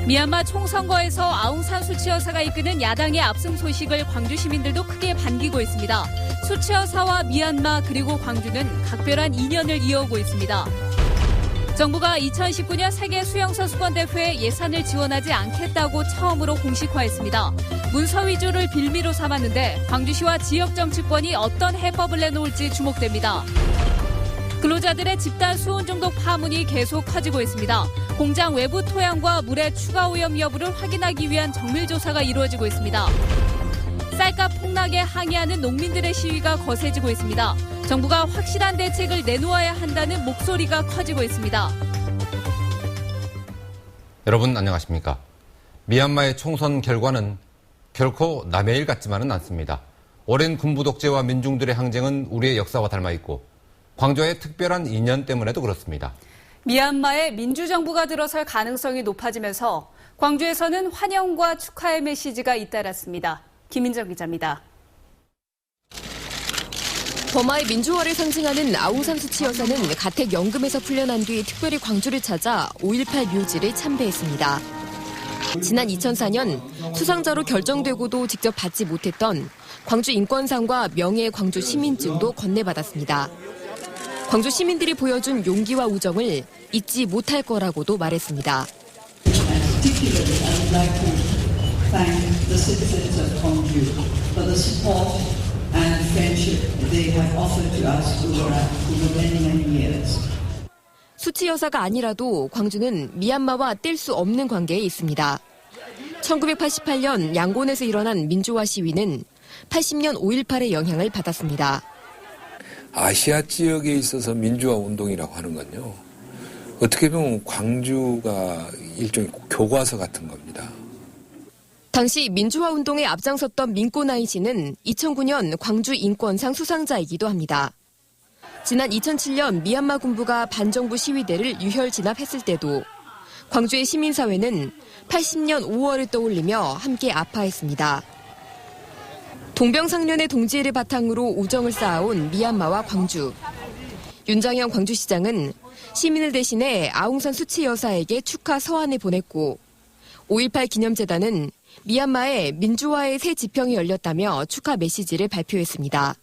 미얀마 총선거에서 아웅산 수치 여사가 이끄는 야당의 압승 소식을 광주 시민들도 크게 반기고 있습니다. 수치 여사와 미얀마 그리고 광주는 각별한 인연을 이어오고 있습니다. 정부가 2019년 세계 수영선수권대회 예산을 지원하지 않겠다고 처음으로 공식화했습니다. 문서 위조를 빌미로 삼았는데 광주시와 지역정치권이 어떤 해법을 내놓을지 주목됩니다. 근로자들의 집단 수온 중독 파문이 계속 커지고 있습니다. 공장 외부 토양과 물의 추가 오염 여부를 확인하기 위한 정밀조사가 이루어지고 있습니다. 쌀값 폭락에 항의하는 농민들의 시위가 거세지고 있습니다. 정부가 확실한 대책을 내놓아야 한다는 목소리가 커지고 있습니다. 여러분 안녕하십니까? 미얀마의 총선 결과는 결코 남의 일 같지만은 않습니다. 오랜 군부 독재와 민중들의 항쟁은 우리의 역사와 닮아 있고 광주와의 특별한 인연 때문에도 그렇습니다. 미얀마에 민주정부가 들어설 가능성이 높아지면서 광주에서는 환영과 축하의 메시지가 잇따랐습니다. 김인정 기자입니다. 버마의 민주화를 상징하는 아웅산 수치 여사는 가택연금에서 풀려난 뒤 특별히 광주를 찾아 5.18 묘지를 참배했습니다. 지난 2004년 수상자로 결정되고도 직접 받지 못했던 광주 인권상과 명예 광주 시민증도 건네받았습니다. 광주 시민들이 보여준 용기와 우정을 잊지 못할 거라고도 말했습니다. 수치 여사가 아니라도 광주는 미얀마와 뗄 수 없는 관계에 있습니다. 1988년 양곤에서 일어난 민주화 시위는 80년 5.18의 영향을 받았습니다. 아시아 지역에 있어서 민주화 운동이라고 하는 건요. 어떻게 보면 광주가 일종의 교과서 같은 겁니다. 당시 민주화 운동에 앞장섰던 민꼬나이 씨는 2009년 광주 인권상 수상자이기도 합니다. 지난 2007년 미얀마 군부가 반정부 시위대를 유혈 진압했을 때도 광주의 시민사회는 80년 5월을 떠올리며 함께 아파했습니다. 동병상련의 동지애를 바탕으로 우정을 쌓아온 미얀마와 광주. 윤장현 광주시장은 시민을 대신해 아웅산 수치 여사에게 축하 서한을 보냈고 5.18 기념재단은 미얀마에 민주화의 새 지평이 열렸다며 축하 메시지를 발표했습니다.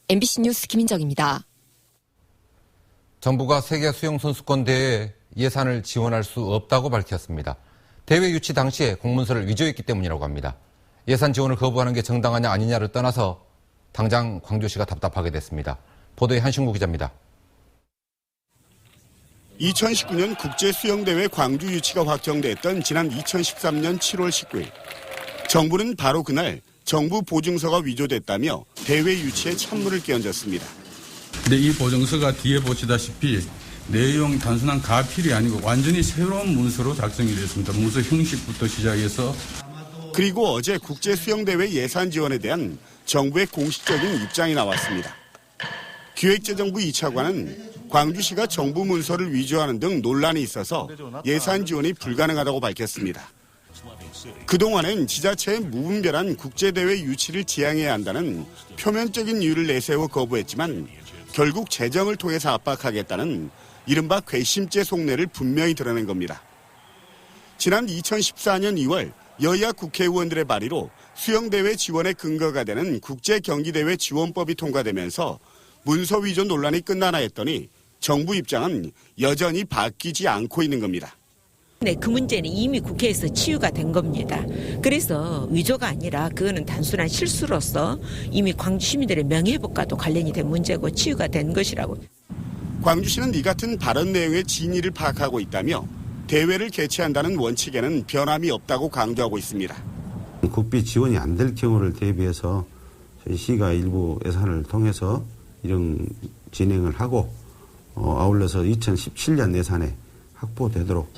MBC 뉴스 김인정입니다. 정부가 세계 수영선수권 대회에 예산을 지원할 수 없다고 밝혔습니다. 대회 유치 당시에 공문서를 위조했기 때문이라고 합니다. 예산 지원을 거부하는 게 정당하냐 아니냐를 떠나서 당장 광주시가 답답하게 됐습니다. 보도에 한신구 기자입니다. 2019년 국제수영대회 광주 유치가 확정됐던 지난 2013년 7월 19일. 정부는 바로 그날 정부 보증서가 위조됐다며 대회 유치에 찬물을 끼얹었습니다. 근데 이 보증서가 뒤에 보시다시피 내용 단순한 가필이 아니고 완전히 새로운 문서로 작성이 됐습니다. 문서 형식부터 시작해서. 그리고 어제 국제수영대회 예산 지원에 대한 정부의 공식적인 입장이 나왔습니다. 기획재정부 2차관은 광주시가 정부 문서를 위조하는 등 논란이 있어서 예산 지원이 불가능하다고 밝혔습니다. 그동안은 지자체의 무분별한 국제대회 유치를 지향해야 한다는 표면적인 이유를 내세워 거부했지만 결국 재정을 통해서 압박하겠다는 이른바 괘씸죄 속내를 분명히 드러낸 겁니다. 지난 2014년 2월 여야 국회의원들의 발의로 수영대회 지원의 근거가 되는 국제경기대회 지원법이 통과되면서 문서 위조 논란이 끝나나 했더니 정부 입장은 여전히 바뀌지 않고 있는 겁니다. 네, 그 문제는 이미 국회에서 치유가 된 겁니다. 그래서 위조가 아니라 그거는 단순한 실수로서 이미 광주 시민들의 명예회복과도 관련이 된 문제고 치유가 된 것이라고. 광주시는 이 같은 발언 내용의 진위를 파악하고 있다며 대회를 개최한다는 원칙에는 변함이 없다고 강조하고 있습니다. 국비 지원이 안 될 경우를 대비해서 저희 시가 일부 예산을 통해서 이런 진행을 하고 아울러서 2017년 예산에 확보되도록.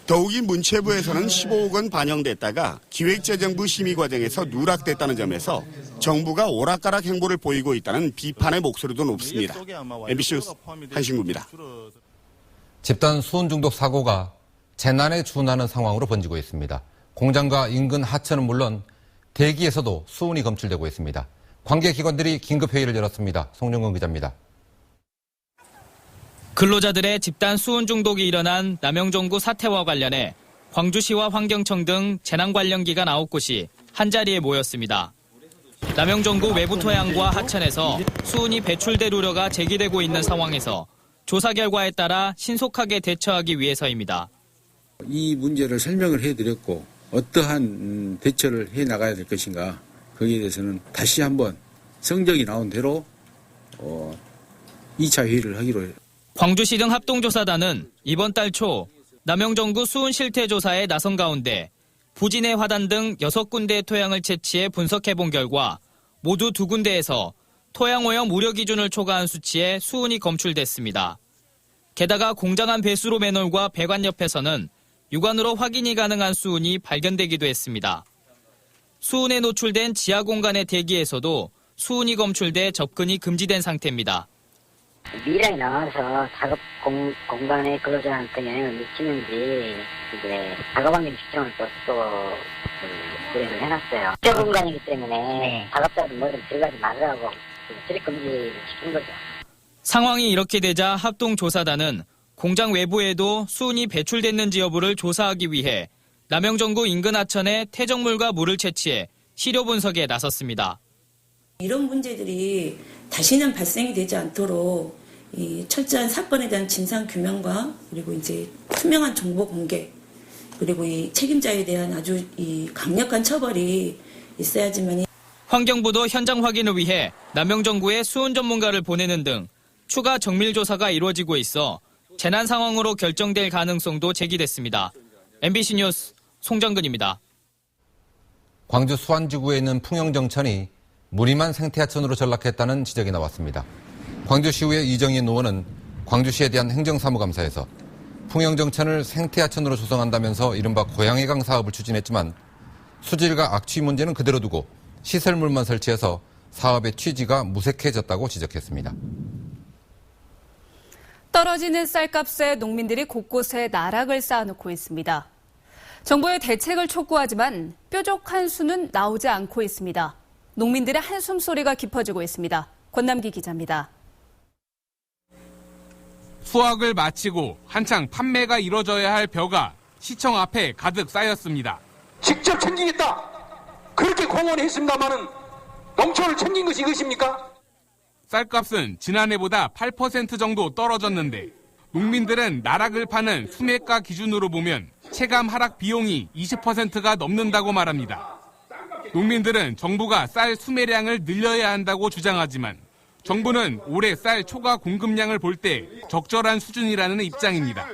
더욱이 문체부에서는 15억 원 반영됐다가 기획재정부 심의 과정에서 누락됐다는 점에서 정부가 오락가락 행보를 보이고 있다는 비판의 목소리도 높습니다. MBC 뉴스 한신구입니다. 집단 수온 중독 사고가 재난에 준하는 상황으로 번지고 있습니다. 공장과 인근 하천은 물론 대기에서도 수온이 검출되고 있습니다. 관계기관들이 긴급회의를 열었습니다. 송정근 기자입니다. 근로자들의 집단 수온 중독이 일어난 남영종구 사태와 관련해 광주시와 환경청 등 재난 관련 기관 9곳이 한자리에 모였습니다. 남영정구 외부 토양과 하천에서 수은이 배출될 우려가 제기되고 있는 상황에서 조사 결과에 따라 신속하게 대처하기 위해서입니다. 이 문제를 설명을 해드렸고 어떠한 대처를 해나가야 될 것인가 거기에 대해서는 다시 한번 성적이 나온 대로 2차 회의를 하기로 해요. 광주시 등 합동조사단은 이번 달 초 남영정구 수은 실태 조사에 나선 가운데 부진해 화단 등 6군데의 토양을 채취해 분석해본 결과 모두 2군데에서 토양오염 우려 기준을 초과한 수치의 수은이 검출됐습니다. 게다가 공장안 배수로 맨홀과 배관 옆에서는 육안으로 확인이 가능한 수은이 발견되기도 했습니다. 수은에 노출된 지하 공간의 대기에서도 수은이 검출돼 접근이 금지된 상태입니다. 미량이 나와서 작업 공간에 근로자한테 영향을 미치는지 이제 작업 환경 측정을 또 고려를 해놨어요. 지하 공간이기 때문에 작업자들 뭐든 들어가지 말라고 출입 금지 시킨 거죠. 상황이 이렇게 되자 합동조사단은 공장 외부에도 수은이 배출됐는지 여부를 조사하기 위해 남영정구 인근 하천에 퇴적물과 물을 채취해 시료 분석에 나섰습니다. 이런 문제들이 다시는 발생이 되지 않도록 이 철저한 사건에 대한 진상 규명과 그리고 이제 투명한 정보 공개 그리고 이 책임자에 대한 아주 이 강력한 처벌이 있어야지만. 환경부도 현장 확인을 위해 남영정구에 수은 전문가를 보내는 등 추가 정밀 조사가 이루어지고 있어 재난 상황으로 결정될 가능성도 제기됐습니다. MBC 뉴스 송정근입니다. 광주 수안지구에 있는 풍영정천이 무림한 생태하천으로 전락했다는 지적이 나왔습니다. 광주시의회 이정인 의원은 광주시에 대한 행정사무감사에서 풍영정천을 생태하천으로 조성한다면서 이른바 고양이강 사업을 추진했지만 수질과 악취 문제는 그대로 두고 시설물만 설치해서 사업의 취지가 무색해졌다고 지적했습니다. 떨어지는 쌀값에 농민들이 곳곳에 나락을 쌓아놓고 있습니다. 정부의 대책을 촉구하지만 뾰족한 수는 나오지 않고 있습니다. 농민들의 한숨 소리가 깊어지고 있습니다. 권남기 기자입니다. 수확을 마치고 한창 판매가 이뤄져야 할 벼가 시청 앞에 가득 쌓였습니다. 직접 챙기겠다. 그렇게 공언했습니다마는 농촌을 챙긴 것이 이것입니까? 쌀값은 지난해보다 8% 정도 떨어졌는데 농민들은 나락을 파는 수매가 기준으로 보면 체감 하락 비용이 20%가 넘는다고 말합니다. 농민들은 정부가 쌀 수매량을 늘려야 한다고 주장하지만 정부는 올해 쌀 초과 공급량을 볼 때 적절한 수준이라는 입장입니다.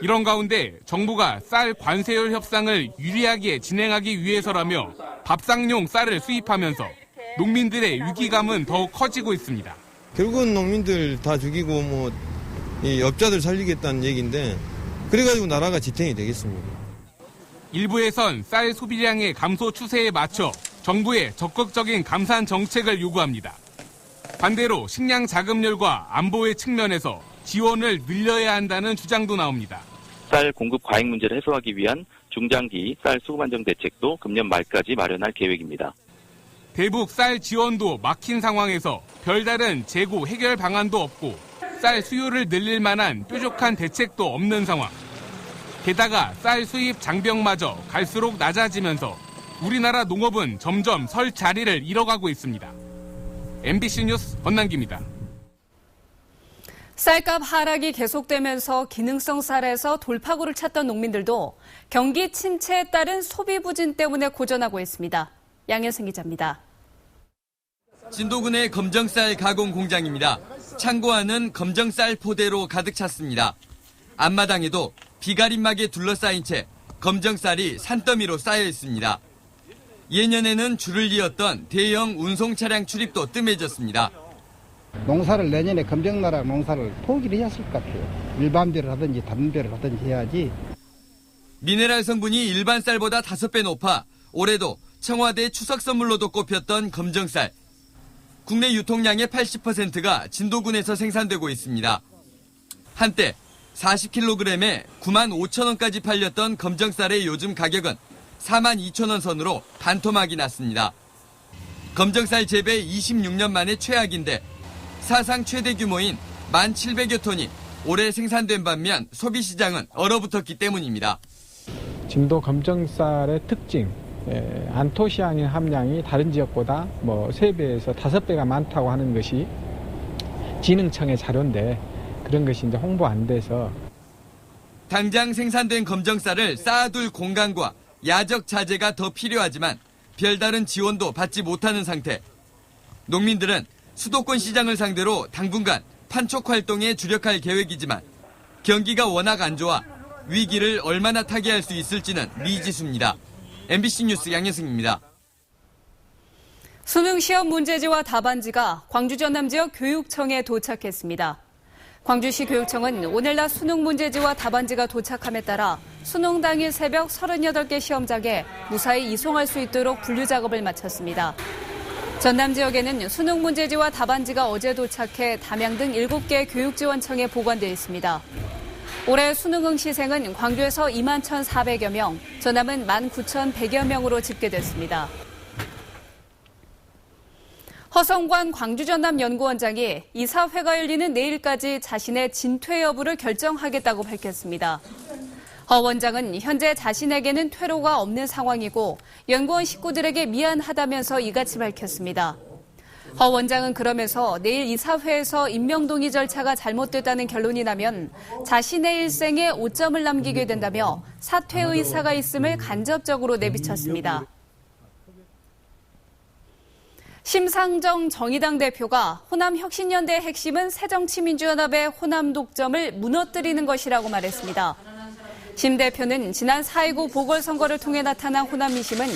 이런 가운데 정부가 쌀 관세율 협상을 유리하게 진행하기 위해서라며 밥상용 쌀을 수입하면서 농민들의 위기감은 더욱 커지고 있습니다. 결국은 농민들 다 죽이고 이 업자들 살리겠다는 얘기인데 그래가지고 나라가 지탱이 되겠습니다. 일부에선 쌀 소비량의 감소 추세에 맞춰 정부의 적극적인 감산 정책을 요구합니다. 반대로 식량 자금률과 안보의 측면에서 지원을 늘려야 한다는 주장도 나옵니다. 쌀 공급 과잉 문제를 해소하기 위한 중장기 쌀 수급 안정 대책도 금년 말까지 마련할 계획입니다. 대북 쌀 지원도 막힌 상황에서 별다른 재고 해결 방안도 없고 쌀 수요를 늘릴 만한 뾰족한 대책도 없는 상황. 게다가 쌀 수입 장벽마저 갈수록 낮아지면서 우리나라 농업은 점점 설 자리를 잃어가고 있습니다. MBC 뉴스 권남기입니다. 쌀값 하락이 계속되면서 기능성 쌀에서 돌파구를 찾던 농민들도 경기 침체에 따른 소비 부진 때문에 고전하고 있습니다. 양현승 기자입니다. 진도군의 검정쌀 가공 공장입니다. 창고 안은 검정쌀 포대로 가득 찼습니다. 앞마당에도 비가림막에 둘러싸인 채 검정쌀이 산더미로 쌓여 있습니다. 예년에는 줄을 이었던 대형 운송 차량 출입도 뜸해졌습니다. 농사를 내년에 검정나라 농사를 포기를 해야 할 것 같아요. 일반 벼를 하든지 다른 벼를 하든지 해야지. 미네랄 성분이 일반 쌀보다 5배 높아 올해도 청와대 추석 선물로도 꼽혔던 검정쌀. 국내 유통량의 80%가 진도군에서 생산되고 있습니다. 한때 40kg에 9만 5천 원까지 팔렸던 검정쌀의 요즘 가격은 4만 2천 원 선으로 반토막이 났습니다. 검정쌀 재배 26년 만에 최악인데 사상 최대 규모인 1,700여 톤이 올해 생산된 반면 소비시장은 얼어붙었기 때문입니다. 진도 검정쌀의 특징, 안토시아닌 함량이 다른 지역보다 3배에서 5배가 많다고 하는 것이 진흥청의 자료인데 그런 것이 이제 홍보 안 돼서 당장 생산된 검정쌀을 쌓아둘 공간과 야적 자재가 더 필요하지만 별다른 지원도 받지 못하는 상태. 농민들은 수도권 시장을 상대로 당분간 판촉 활동에 주력할 계획이지만 경기가 워낙 안 좋아 위기를 얼마나 타개할 수 있을지는 미지수입니다. MBC 뉴스 양혜승입니다. 수능 시험 문제지와 답안지가 광주 전남 지역 교육청에 도착했습니다. 광주시 교육청은 오늘 낮 수능 문제지와 답안지가 도착함에 따라 수능 당일 새벽 38개 시험장에 무사히 이송할 수 있도록 분류 작업을 마쳤습니다. 전남 지역에는 수능 문제지와 답안지가 어제 도착해 담양 등 7개 교육지원청에 보관되어 있습니다. 올해 수능 응시생은 광주에서 21,400여 명, 전남은 19,100여 명으로 집계됐습니다. 허성관 광주 전남 연구원장이 이사회가 열리는 내일까지 자신의 진퇴 여부를 결정하겠다고 밝혔습니다. 허 원장은 현재 자신에게는 퇴로가 없는 상황이고 연구원 식구들에게 미안하다면서 이같이 밝혔습니다. 허 원장은 그러면서 내일 이사회에서 임명동의 절차가 잘못됐다는 결론이 나면 자신의 일생에 오점을 남기게 된다며 사퇴 의사가 있음을 간접적으로 내비쳤습니다. 심상정 정의당 대표가 호남혁신연대의 핵심은 새정치민주연합의 호남 독점을 무너뜨리는 것이라고 말했습니다. 심 대표는 지난 4.19 보궐선거를 통해 나타난 호남 민심은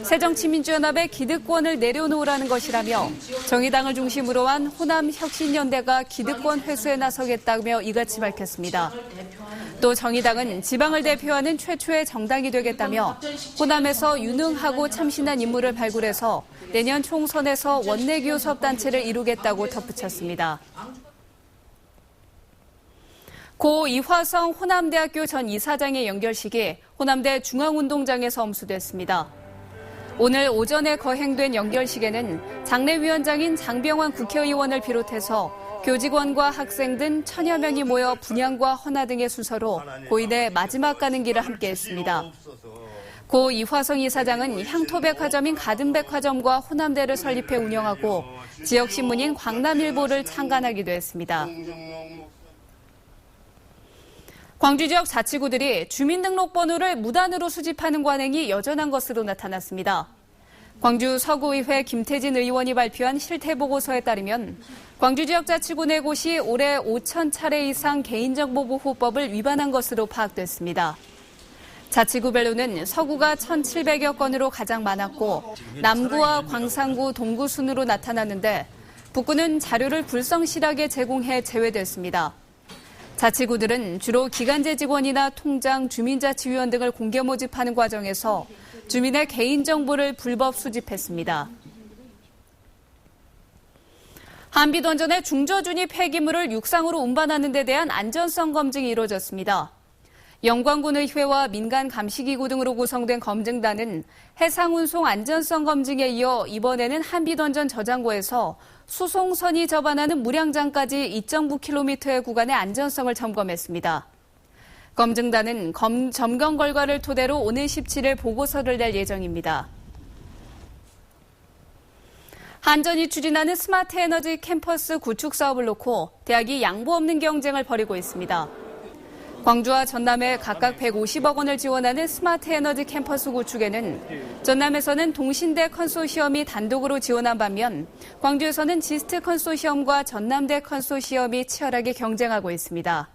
새정치민주연합의 기득권을 내려놓으라는 것이라며 정의당을 중심으로 한 호남혁신연대가 기득권 회수에 나서겠다며 이같이 밝혔습니다. 또 정의당은 지방을 대표하는 최초의 정당이 되겠다며 호남에서 유능하고 참신한 인물을 발굴해서 내년 총선에서 원내교섭단체를 이루겠다고 덧붙였습니다. 고 이화성 호남대학교 전 이사장의 연결식이 호남대 중앙운동장에서 엄수됐습니다. 오늘 오전에 거행된 연결식에는 장례위원장인 장병환 국회의원을 비롯해서 교직원과 학생 등 1000여 명이 모여 분향과 헌화 등의 순서로 고인의 마지막 가는 길을 함께했습니다. 고 이화성 이사장은 향토백화점인 가든백화점과 호남대를 설립해 운영하고 지역신문인 광남일보를 창간하기도 했습니다. 광주 지역 자치구들이 주민등록번호를 무단으로 수집하는 관행이 여전한 것으로 나타났습니다. 광주 서구의회 김태진 의원이 발표한 실태보고서에 따르면 광주 지역 자치구 4곳이 올해 5,000차례 이상 개인정보보호법을 위반한 것으로 파악됐습니다. 자치구별로는 서구가 1,700여 건으로 가장 많았고 남구와 광산구, 동구 순으로 나타났는데 북구는 자료를 불성실하게 제공해 제외됐습니다. 자치구들은 주로 기간제 직원이나 통장, 주민자치위원 등을 공개 모집하는 과정에서 주민의 개인정보를 불법 수집했습니다. 한비던전의 중저준위 폐기물을 육상으로 운반하는 데 대한 안전성 검증이 이루어졌습니다. 영광군의회와 민간감시기구 등으로 구성된 검증단은 해상운송 안전성 검증에 이어 이번에는 한비던전 저장고에서 수송선이 접안하는 무량장까지 2.9km의 구간의 안전성을 점검했습니다. 검증단은 점검 결과를 토대로 오늘 17일 보고서를 낼 예정입니다. 한전이 추진하는 스마트 에너지 캠퍼스 구축 사업을 놓고 대학이 양보 없는 경쟁을 벌이고 있습니다. 광주와 전남에 각각 150억 원을 지원하는 스마트 에너지 캠퍼스 구축에는 전남에서는 동신대 컨소시엄이 단독으로 지원한 반면 광주에서는 지스트 컨소시엄과 전남대 컨소시엄이 치열하게 경쟁하고 있습니다.